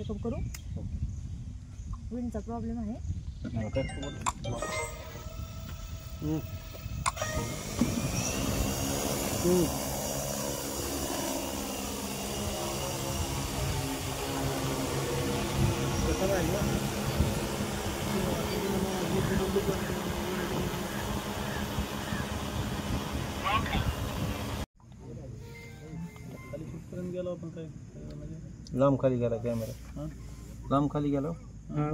Checkup करू. विंडचा problem आहे. लांब खाली गेला कॅमेरा. लांब खाली गेला.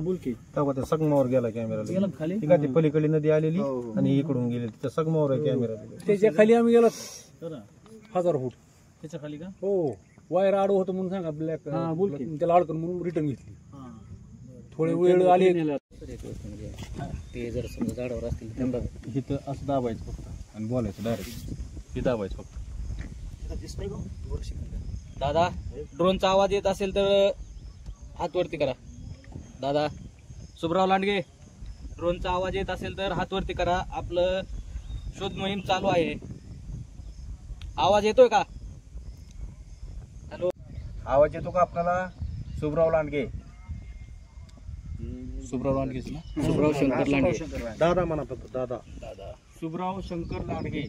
बोल की. तेव्हा त्या सगमावर गेला कॅमेरा खाली. ठीक आहे, ती पलीकडे नदी आलेली आणि इकडून गेली त्या सगमावर आहे कॅमेरा. त्याच्या खाली आम्ही गेलो 1000 फूट त्याच्या खाली का. हो, वायर आडो होतं म्हणून सांगा ब्लॅक. बोल की. त्याला अडकून म्हणून रिटर्न घेतली. थोडे वेळ आले ते जर समजा झाडावर असतील त्यांना इथं असं दाबायचं फक्त आणि बोलायचं डायरेक्ट. हे दाबायचं फक्त. दादा ड्रोनचा आवाज येत असेल तर हात वरती करा. दादा सुभराव लांडगे, ड्रोनचा आवाज येत असेल तर हात वरती करा. आपलं शोध मोहीम चालू आहे. आवाज येतोय का? हॅलो, आवाज येतो का आपल्याला? सुभराव लांडगे. सुभराव लांडगेच ना. सुभराव शंकर लांडगे. दादा म्हणा फक्त दादा. दादा सुभराव शंकर लांडगे.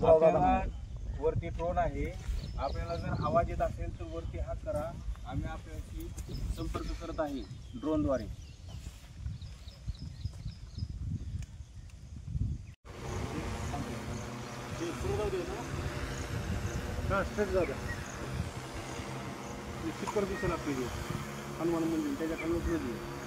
आपल्याला वरती ड्रोन आहे. आपल्याला जर आवाज येत असेल तर वरती हात करा. आम्ही आपल्याशी संपर्क करत आहे ड्रोनद्वारे. स्ट्रेट जाऊ द्या. शिखर दिसेल आपली हनुमान मंदिर त्याच्या खाली.